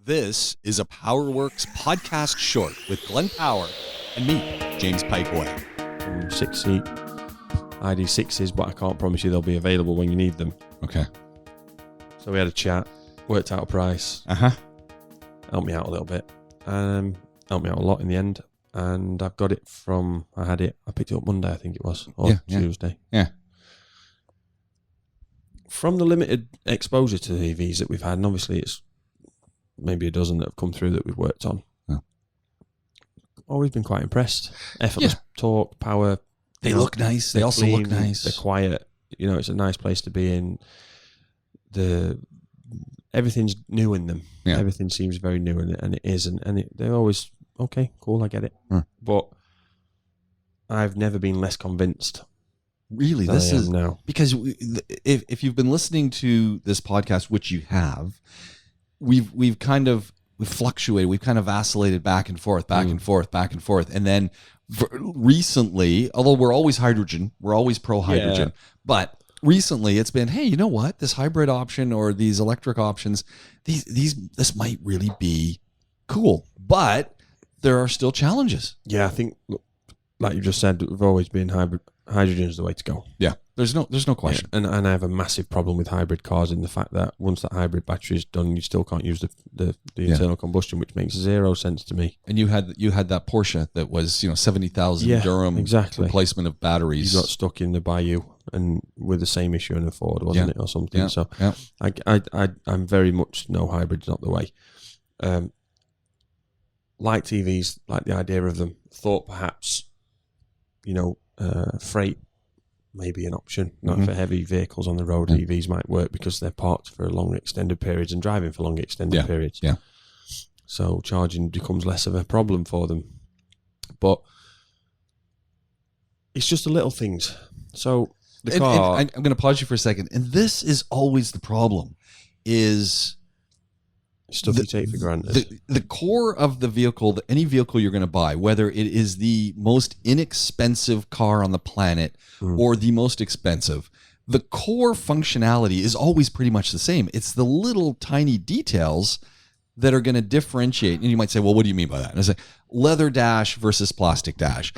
This is a PowerWorks podcast short with Glenn Power and me, James Piecowye. 6-seat ID6s, but I can't promise you they'll be available when you need them. Okay. So we had a chat, worked out a price, helped me out a little bit, helped me out a lot in the end, and I've got it I picked it up Monday, I think it was, or Tuesday. Yeah. From the limited exposure to the EVs that we've had, and obviously it's maybe a dozen that have come through that we've worked on. Yeah. Always been quite impressed. Effortless torque, power. They look nice. They also look nice. They're quiet. You know, it's a nice place to be in. Everything's new in them. Yeah. Everything seems very new in it, and it is. And they're always, okay, cool, I get it. But I've never been less convinced. Really, this is now, because if you've been listening to this podcast, which you have, we've fluctuated, we've kind of vacillated back and forth, and then recently, although we're always pro hydrogen, but recently it's been, hey, you know what? This hybrid option or these electric options, this might really be cool, but there are still challenges. Yeah, I think, like you just said, we've always been hydrogen is the way to go. Yeah, there's no question. Yeah. And I have a massive problem with hybrid cars in the fact that once that hybrid battery is done, you still can't use the internal combustion, which makes zero sense to me. And you had that Porsche that was 70,000 Durham replacement of batteries. You got stuck in the bayou and with the same issue in a Ford, wasn't it, or something? Yeah. So I'm very much no, hybrid's not the way. Light TVs, like the idea of them, thought perhaps, freight may be an option, not for heavy vehicles on the road. EVs might work because they're parked for longer extended periods and driving for longer extended periods. Yeah. So charging becomes less of a problem for them. But it's just the little things. So the car... I'm going to pause you for a second. And this is always the problem, is... stuff you take for granted. The core of the vehicle, any vehicle you're going to buy, whether it is the most inexpensive car on the planet or the most expensive, the core functionality is always pretty much the same. It's the little tiny details that are going to differentiate. And you might say, well, what do you mean by that? And I say, leather dash versus plastic dash.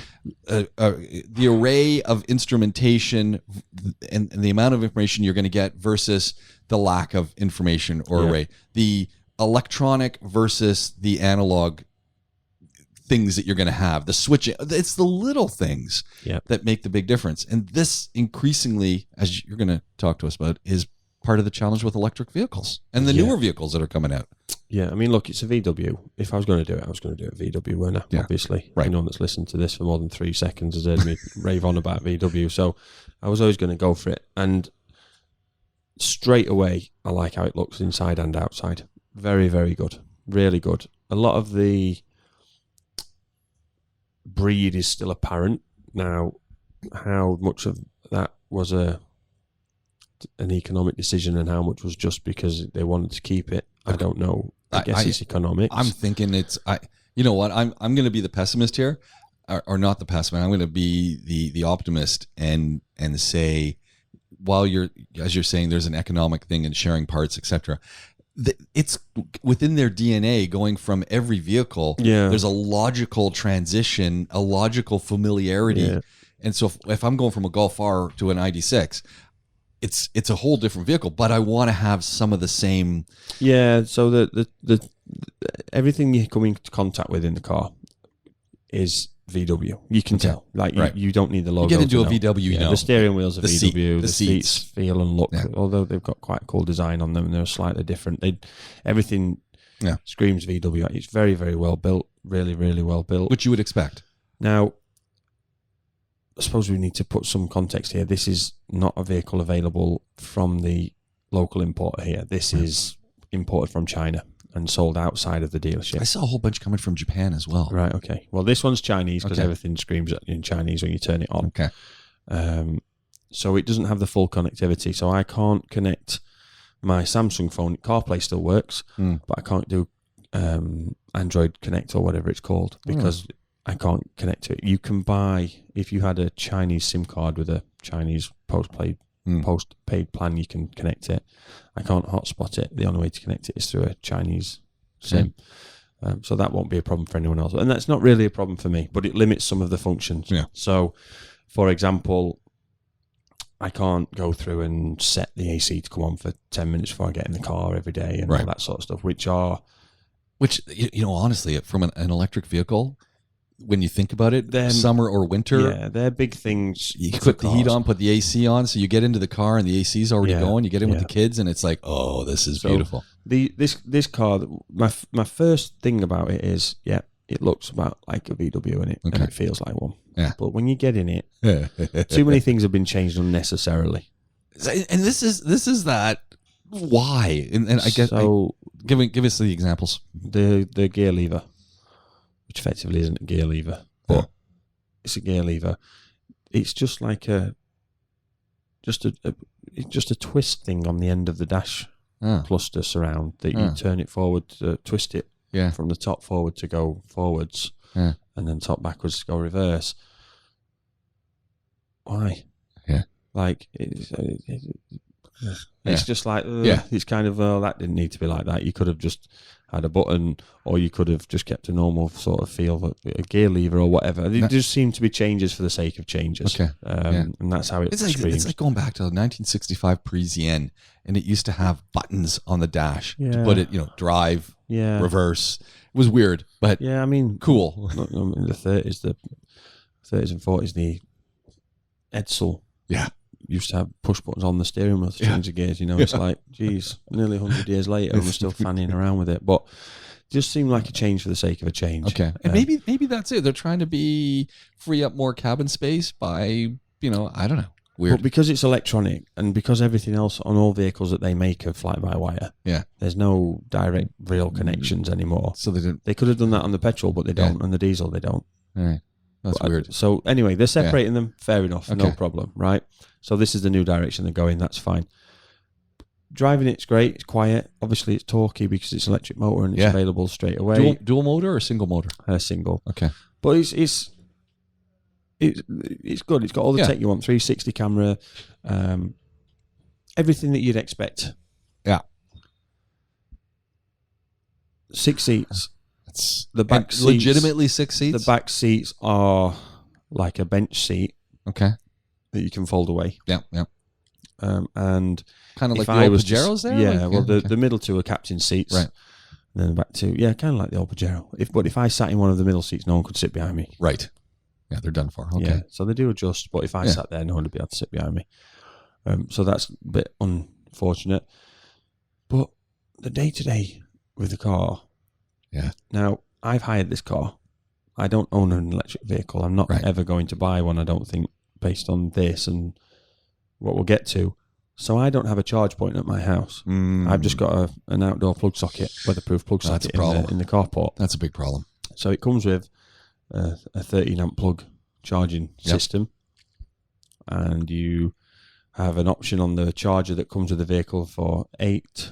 The array of instrumentation and the amount of information you're going to get versus the lack of information or array. The electronic versus the analog things that you're going to have, the switching, it's the little things that make the big difference. And this increasingly, as you're going to talk to us about, is part of the challenge with electric vehicles and the newer vehicles that are coming out. Yeah, I mean, look, it's a VW. If I was going to do it, I was going to do it VW, weren't I? Obviously. Right. Anyone that's listened to this for more than 3 seconds has heard me rave on about VW. So I was always going to go for it. And straight away, I like how it looks inside and outside. Very, very good. Really good. A lot of the breed is still apparent. Now, how much of that was an economic decision and how much was just because they wanted to keep it, I don't know. I guess it's economics. I'm thinking you know what? I'm going to be the pessimist here, or not the pessimist. I'm going to be the optimist and say, while as you're saying, there's an economic thing and sharing parts, etc. It's within their DNA, going from every vehicle. There's a logical transition, a logical familiarity. And so if I'm going from a Golf R to an ID6, it's a whole different vehicle, but I want to have some of the same. So the everything you come into contact with in the car is VW. You can tell. You don't need the logo. You get into a VW, the steering wheels are VW. The seats feel and look, although they've got quite a cool design on them and they're slightly different. Everything screams VW. It's very, very well built. Really, really well built. Which you would expect. Now, I suppose we need to put some context here. This is not a vehicle available from the local importer here. This is imported from China and sold outside of the dealership. I saw a whole bunch coming from Japan as well. Right, okay. Well, this one's Chinese because everything screams in Chinese when you turn it on. Okay. So it doesn't have the full connectivity. So I can't connect my Samsung phone. CarPlay still works, but I can't do Android Connect or whatever it's called because I can't connect to it. You can buy, if you had a Chinese SIM card with a Chinese postpaid plan, you can connect it. I can't hotspot it. The only way to connect it is through a Chinese Same. So that won't be a problem for anyone else. And that's not really a problem for me, but it limits some of the functions. Yeah. So, for example, I can't go through and set the AC to come on for 10 minutes before I get in the car every day and all that sort of stuff, which, honestly, from an electric vehicle, when you think about it, summer or winter. Yeah, they're big things. You put the heat on, put the AC on, so you get into the car and the AC's already going. You get in with the kids and it's like, oh, this is beautiful. This car, my first thing about it is, it looks about like a VW in it, and it feels like one. Yeah. But when you get in it, too many things have been changed unnecessarily. And this is that why? And I guess give us the examples. The gear lever, which effectively isn't a gear lever, but it's a gear lever. It's just like a twist thing on the end of the dash cluster surround that you turn it forward to twist it from the top forward to go forwards, and then top backwards to go reverse. Why? Yeah, like it's just like it's kind of that didn't need to be like that. You could have just had a button, or you could have just kept a normal sort of feel, a gear lever or whatever. It just seemed to be changes for the sake of changes. Okay, and that's how it's like going back to the 1965 Parisienne, and it used to have buttons on the dash to put it, drive, reverse. It was weird, but I mean, cool. In the 30s and 40s, the Edsel used to have push buttons on the steering wheel to change the gears. It's like, geez, nearly 100 years later, and we're still fanning around with it. But it just seemed like a change for the sake of a change. Okay, and maybe that's it. They're trying to free up more cabin space by, I don't know. Weird. But because it's electronic, and because everything else on all vehicles that they make are fly-by-wire, there's no direct rail connections anymore. So they could have done that on the petrol, but they don't. On the diesel, they don't. Right. That's weird. So anyway, they're separating them. Fair enough. Okay. No problem. Right. So this is the new direction they're going. That's fine. Driving it's great. It's quiet. Obviously, it's torquey because it's electric motor and it's available straight away. Dual motor or single motor? Single. Okay. But it's good. It's got all the tech you want. 360 camera. Everything that you'd expect. Yeah. 6 seats. The back seats, legitimately 6 seats. The back seats are like a bench seat. Okay. That you can fold away. Yeah. And kind of like the old Pajeros there. Yeah. The middle two are captain seats. Right. And then the back two, kind of like the old Pajero. If I sat in one of the middle seats, no one could sit behind me. Right. Yeah, they're done for. Okay. Yeah. So they do adjust, but if I sat there, no one would be able to sit behind me. So that's a bit unfortunate. But the day-to-day with the car. Yeah. Now, I've hired this car. I don't own an electric vehicle. I'm not ever going to buy one, I don't think, based on this and what we'll get to. So I don't have a charge point at my house. I've just got an outdoor plug socket, weatherproof plug socket in the carport. That's a big problem. So it comes with a 13 amp plug charging system, and you have an option on the charger that comes with the vehicle for 8,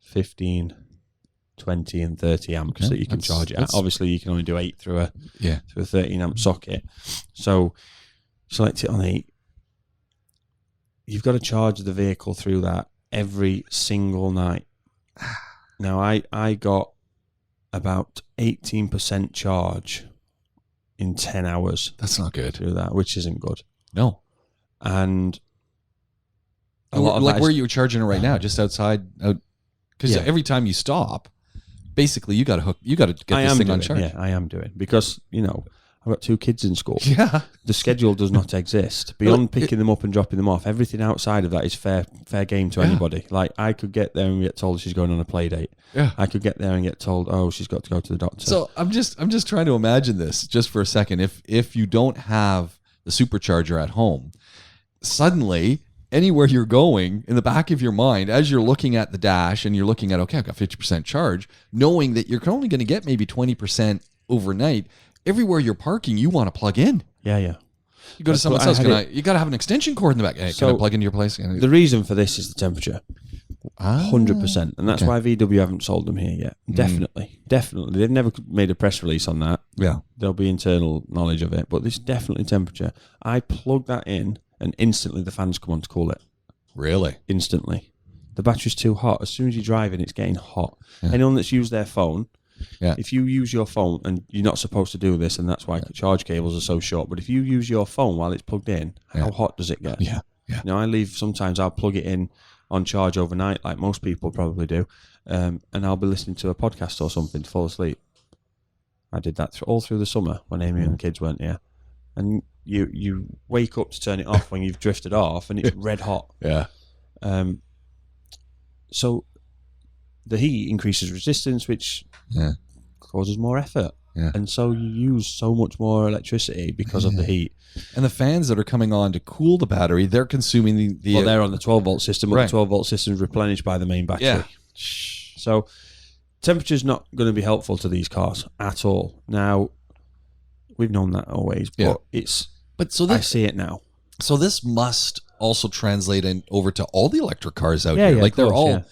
15, 20 and 30 amps that you can charge it at. Obviously, you can only do 8 through a 13 amp socket. So select it on 8. You've got to charge the vehicle through that every single night. Now, I got about 18% charge in 10 hours. That's not good. Through that, which isn't good. No. And a lot like where you're charging it right now, just outside, because every time you stop, basically you got to get this thing on charge. Yeah, I am doing, because I've got 2 kids in school. Yeah, the schedule does not exist beyond picking them up and dropping them off. Everything outside of that is fair game to anybody. Like, I could get there and get told she's going on a play date. Yeah, I could get there and get told, oh, she's got to go to the doctor. So I'm just trying to imagine this just for a second. If you don't have the supercharger at home, suddenly anywhere you're going, in the back of your mind, as you're looking at the dash and you're looking at, okay, I've got 50% charge, knowing that you're only going to get maybe 20% overnight, everywhere you're parking, you want to plug in. Yeah. You go to someone's house, you got to have an extension cord in the back. Hey, can I plug into your place? The reason for this is the temperature. 100%. And that's why VW haven't sold them here yet. Definitely. They've never made a press release on that. Yeah. There'll be internal knowledge of it, but this is definitely temperature. I plug that in and instantly the fans come on to cool it. Really? Instantly. the battery's too hot. As soon as you're driving, it's getting hot. Anyone that's used their phone, if you use your phone, and you're not supposed to do this, and that's why charge cables are so short, but if you use your phone while it's plugged in, how hot does it get? Sometimes I'll plug it in on charge overnight, like most people probably do, and I'll be listening to a podcast or something to fall asleep. I did that all through the summer when Amy and the kids weren't here. And you wake up to turn it off when you've drifted off, and it's red hot. So the heat increases resistance, which causes more effort. And so you use so much more electricity because of the heat. And the fans that are coming on to cool the battery, they're consuming the well, they're on the 12-volt system, but the 12-volt system is replenished by the main battery. So temperature's not going to be helpful to these cars at all. Now, we've known that always, but I see it now. So this must also translate over to all the electric cars out here. Like they're all...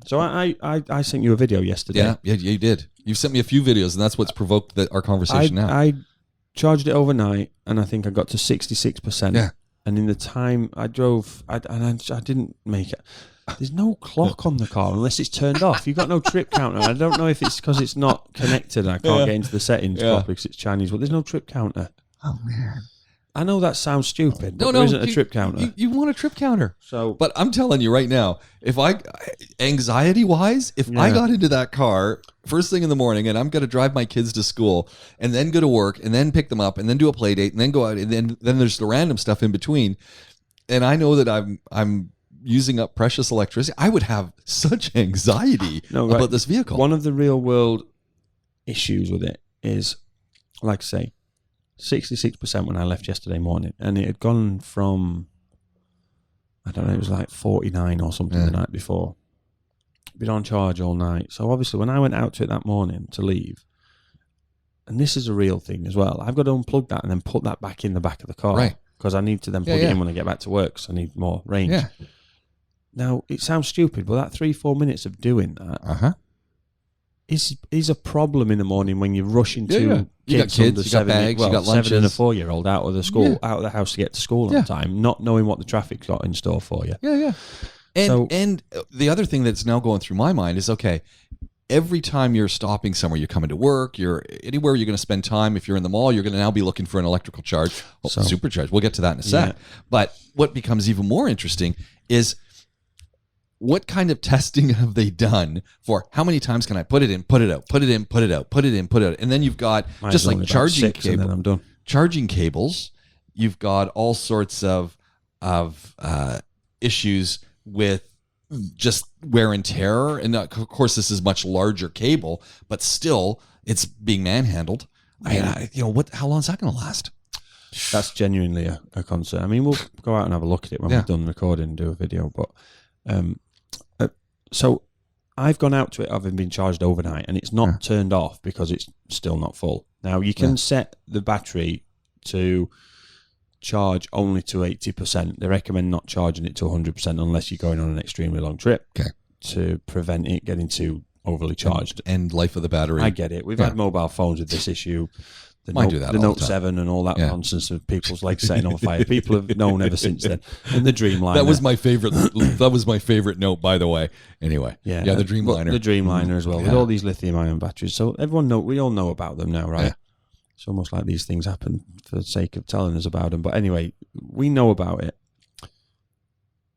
So I sent you a video yesterday. Yeah, you did. You've sent me a few videos, and that's what's provoked our conversation now. I charged it overnight, and I think I got to 66%. Yeah. And in the time I drove, I didn't make it. There's no clock on the car unless it's turned off. You've got no trip counter. I don't know if it's because it's not connected and I can't get into the settings properly because it's Chinese, but there's no trip counter. Oh, man. I know that sounds stupid, but there isn't a trip counter. You want a trip counter. But I'm telling you right now, anxiety-wise, if I got into that car first thing in the morning and I'm going to drive my kids to school and then go to work and then pick them up and then do a play date and then go out and then there's the random stuff in between, and I know that I'm using up precious electricity, I would have such anxiety about this vehicle. One of the real-world issues with it is, like I say, 66% when I left yesterday morning, and it had gone from, I don't know, it was like 49 or something the night before. Been on charge all night. So obviously when I went out to it that morning to leave, and this is a real thing as well, I've got to unplug that and then put that back in the back of the car. Right. Because I need to then plug it in when I get back to work because I need more range. Yeah. Now, it sounds stupid, but that 3-4 minutes of doing that is a problem in the morning when you're rushing to you got kids, you got bags, you got lunches. 7 and a 4-year-old out of the school, out of the house to get to school on time, not knowing what the traffic's got in store for you. And the other thing that's now going through my mind is, okay, every time you're stopping somewhere, you're coming to work, you're anywhere you're going to spend time. If you're in the mall, you're going to now be looking for an electrical charge, supercharge. We'll get to that in a sec. But what becomes even more interesting is, what kind of testing have they done for how many times can I put it in, put it out, put it in, put it out, put it in, put it out? And then you've got just like charging cables. You've got all sorts of issues with just wear and tear. And of course, this is much larger cable, but still it's being manhandled. I mean, how long is that going to last? That's genuinely a concern. I mean, we'll go out and have a look at it when we're done recording and do a video, but so I've gone out to it having been charged overnight, and it's not turned off because it's still not full. Now, you can set the battery to charge only to 80%. They recommend not charging it to 100% unless you're going on an extremely long trip to prevent it getting too overly charged. And life of the battery. I get it. We've had mobile phones with this issue. The Note 7 and all that nonsense of people's legs setting on fire. People have known ever since then. And the Dreamliner. That was my favorite. That was my favorite Note, by the way. Anyway, the Dreamliner. The Dreamliner as well, with all these lithium-ion batteries. So we all know about them now, right? Yeah. It's almost like these things happen for the sake of telling us about them. But anyway, we know about it.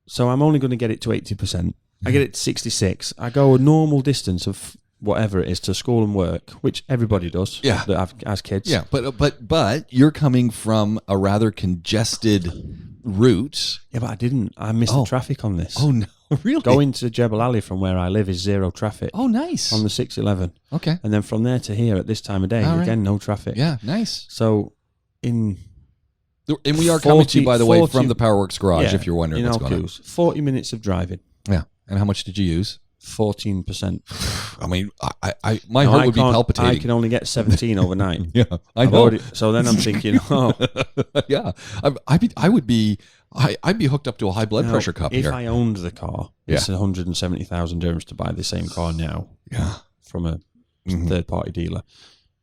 So I'm only going to get it to 80%. I get it to 66. I go a normal distance of whatever it is to school and work, which everybody does that has kids. Yeah, but you're coming from a rather congested route. Yeah, but I didn't. I missed the traffic on this. Oh, no, really? Going to Jebel Ali from where I live is zero traffic. Oh, nice. On the 611. Okay. And then from there to here at this time of day, again, no traffic. Yeah, nice. So and we are coming to you, by the way, from the Powerworks garage, if you're wondering what's going on. 40 minutes of driving. Yeah. And how much did you use? 14%. I mean, my heart would be palpitating. I can only get 17 overnight. Yeah, I know. So then I'm thinking, yeah, I'd be hooked up to a high blood pressure cup here. If I owned the car, it's 170,000 dirhams to buy the same car now. Yeah, from a third party dealer.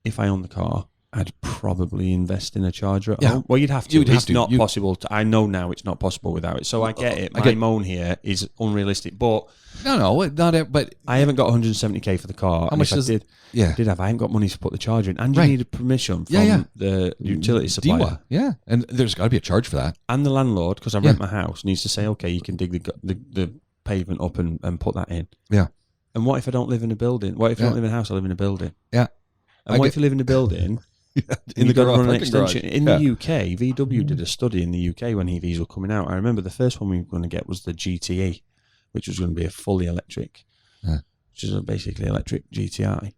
If I own the car, I'd probably invest in a charger at home. Well, you'd have to. It's not possible. I know now it's not possible without it. So I get it. My moan here is unrealistic, but but I haven't got 170k for the car. How much I did have. I haven't got money to put the charger in, and you need permission from the utility supplier. DIWA, yeah, and there's got to be a charge for that. And the landlord, because I rent my house, needs to say, okay, you can dig the pavement up and put that in. Yeah. And what if I don't live in a building? What if I don't live in a house? I live in a building. Yeah. And what if you live in a building? In the garage, run an extension in the UK. VW did a study in the UK when EVs were coming out. I remember the first one we were going to get was the GTE, which was going to be a fully electric, which is basically electric GTI.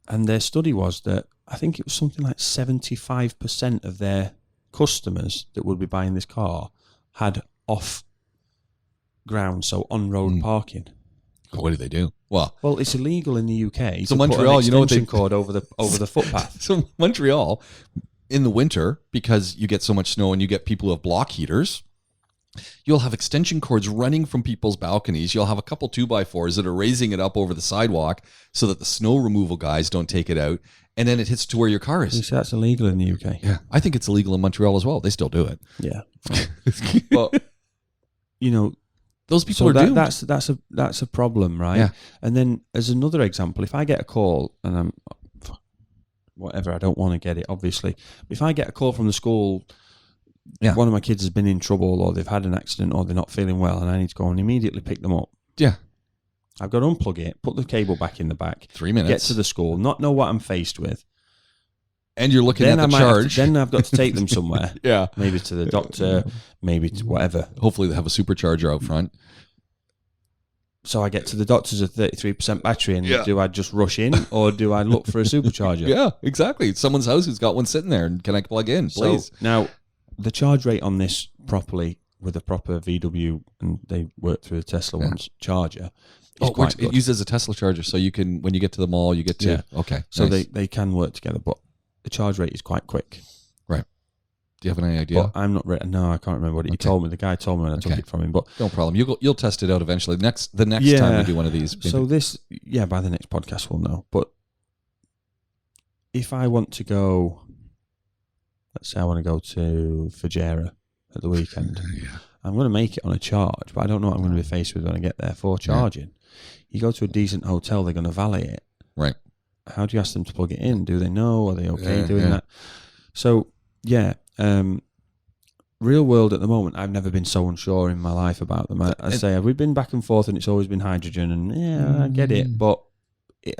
And their study was that I think it was something like 75% of their customers that would be buying this car had off ground, so on road parking. What do they do? Well, it's illegal in the UK. So Montreal, you know what they cord over the footpath. So Montreal, in the winter, because you get so much snow and you get people who have block heaters, you'll have extension cords running from people's balconies. You'll have a couple 2x4s that are raising it up over the sidewalk so that the snow removal guys don't take it out, and then it hits to where your car is. You see, that's illegal in the UK. Yeah, I think it's illegal in Montreal as well. They still do it. Yeah, but you know. Those people are doomed. That's a problem, right? Yeah. And then as another example, if I get a call and I'm whatever, I don't want to get it, obviously. If I get a call from the school, one of my kids has been in trouble or they've had an accident or they're not feeling well and I need to go and immediately pick them up. Yeah. I've got to unplug it, put the cable back in the back. 3 minutes. Get to the school, not know what I'm faced with. And you're looking at the charge. Then I've got to take them somewhere. Yeah. Maybe to the doctor, maybe to whatever. Hopefully they have a supercharger out front. So I get to the doctor's at 33% battery, and do I just rush in or do I look for a supercharger? Yeah, exactly. It's someone's house who's got one sitting there, and can I plug in, please? So now, the charge rate on this properly with a proper VW, and they work through the Tesla one's charger, is quite good. It uses a Tesla charger, so you can, when you get to the mall, you get to... Yeah. Okay. So nice. they can work together, but the charge rate is quite quick. Right. Do you have any idea? But I'm not ready. No, I can't remember what he told me. The guy told me when I took it from him. But no problem. You'll test it out eventually. The next time we do one of these. Maybe. So by the next podcast we'll know. But if I want to go, let's say I want to go to Fujairah at the weekend, I'm going to make it on a charge, but I don't know what I'm going to be faced with when I get there for charging. Yeah. You go to a decent hotel, they're going to valet it. Right. How do you ask them to plug it in? Do they know? Are they okay doing that? So, real world at the moment, I've never been so unsure in my life about them. I say, we've been back and forth and it's always been hydrogen and I get it, but it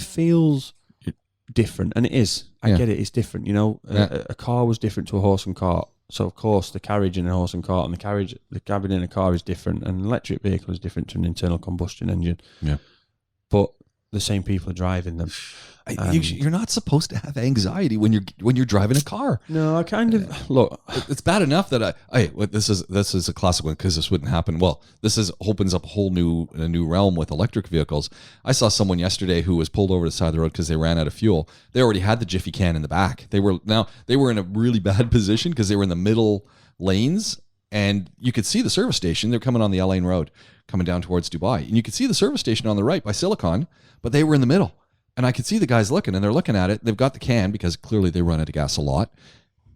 feels different, and it is. I get it, it's different, you know. A car was different to a horse and cart. So, of course, the carriage in a horse and cart and the cabin in a car is different, and an electric vehicle is different to an internal combustion engine. Yeah. But the same people are driving them. You're not supposed to have anxiety when you're driving a car. No, I kind of look. It's bad enough that this is a classic one because this wouldn't happen. Well, opens up a whole new realm with electric vehicles. I saw someone yesterday who was pulled over to the side of the road because they ran out of fuel. They already had the Jiffy can in the back. They were in a really bad position because they were in the middle lanes, and you could see the service station. They're coming on the L Lane Road, coming down towards Dubai, and you could see the service station on the right by Silicon, but they were in the middle. And I could see the guys looking, and they're looking at it. They've got the can because clearly they run out of gas a lot,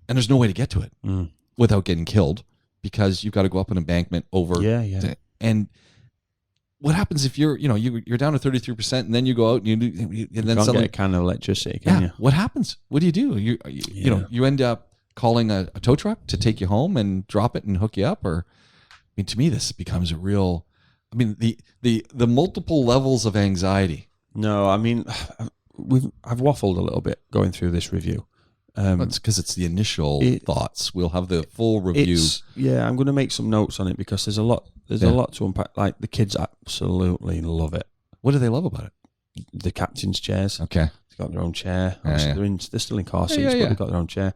and there's no way to get to it without getting killed because you've got to go up an embankment over. Yeah. And what happens if you're down to 33%, and then you go out and you then can't get a can of electricity, can you? What happens? What do? You end up calling a tow truck to take you home and drop it and hook you up, or to me this becomes a real. The multiple levels of anxiety. No, I've waffled a little bit going through this review. That's because it's the initial thoughts. We'll have the full review. I'm going to make some notes on it because there's a lot to unpack. Like the kids absolutely love it. What do they love about it? The captain's chairs. Okay, they've got their own chair. They're still in car seats, but they've got their own chair.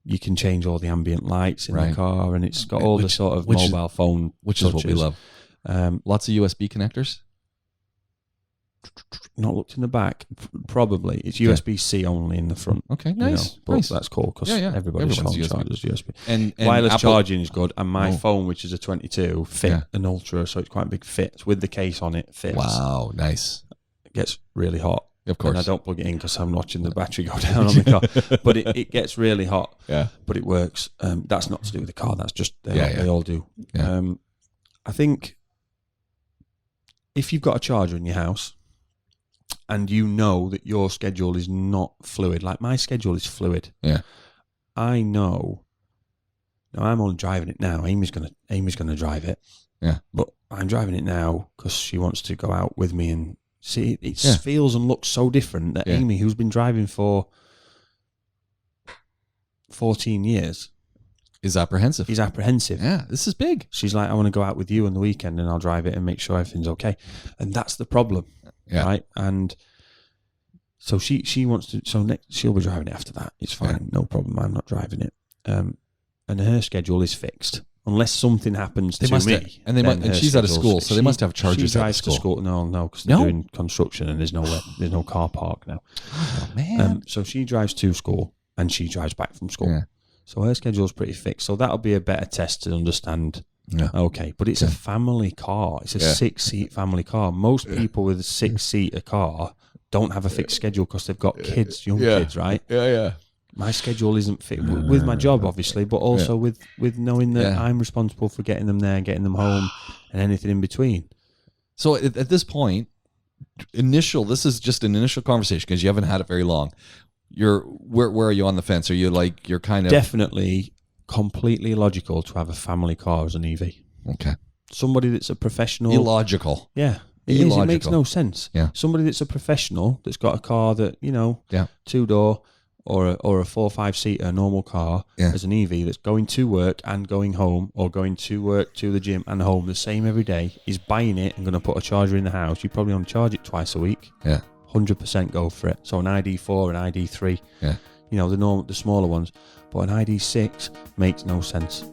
You can change all the ambient lights in the car, and it's got all the sort of mobile phone, which touches. Is what we love. Lots of USB connectors. Not looked in the back. Probably it's USB-C only in the front. Okay, nice. But nice. That's cool because everybody's phone charges USB. And wireless charging is good. And my phone, which is a 22, fit an Ultra, so it's quite a big fit with the case on it. Fits. Wow, nice. gets really hot. Of course. And I don't plug it in because I'm watching the battery go down on the car. But it gets really hot. Yeah. But it works. That's not to do with the car. That's just, they all do. Yeah. I think if you've got a charger in your house and you know that your schedule is not fluid, like my schedule is fluid. Yeah. I know. Now I'm only driving it now. Amy's gonna drive it. Yeah. But I'm driving it now because she wants to go out with me and see. It feels and looks so different that Amy, who's been driving for 14 years, is apprehensive. He's apprehensive. Yeah, this is big. She's like, I want to go out with you on the weekend and I'll drive it and make sure everything's okay. And that's the problem. Yeah. Right. And so she wants to, so next, she'll be driving it after that. It's fine. No problem. I'm not driving it. And her schedule is fixed. Unless something happens to me. And she's out of school, so they must have chargers at school. No, because they're doing construction and there's no car park now. Oh, man. So she drives to school and she drives back from school. Yeah. So her schedule's pretty fixed. So that'll be a better test to understand. Yeah. Okay, but it's a family car. It's a 6-seat family car. Most people with a 6-seater car don't have a fixed schedule because they've got kids, young kids, right? Yeah. My schedule isn't fit with my job, obviously, but also with knowing that I'm responsible for getting them there, getting them home, and anything in between. So at this point, this is just an initial conversation because you haven't had it very long. Where are you on the fence? Are you like, you're kind of... Definitely completely illogical to have a family car as an EV. Okay. Somebody that's a professional... Illogical. Yeah. It makes no sense. Yeah. Somebody that's a professional that's got a car that, 2-door or a 4-5-seater normal car as an EV that's going to work and going home, or going to work, to the gym and home the same every day, is buying it and going to put a charger in the house. You probably only charge it twice a week. Yeah. 100% go for it. So an ID4, an ID3, the smaller ones. But an ID6 makes no sense.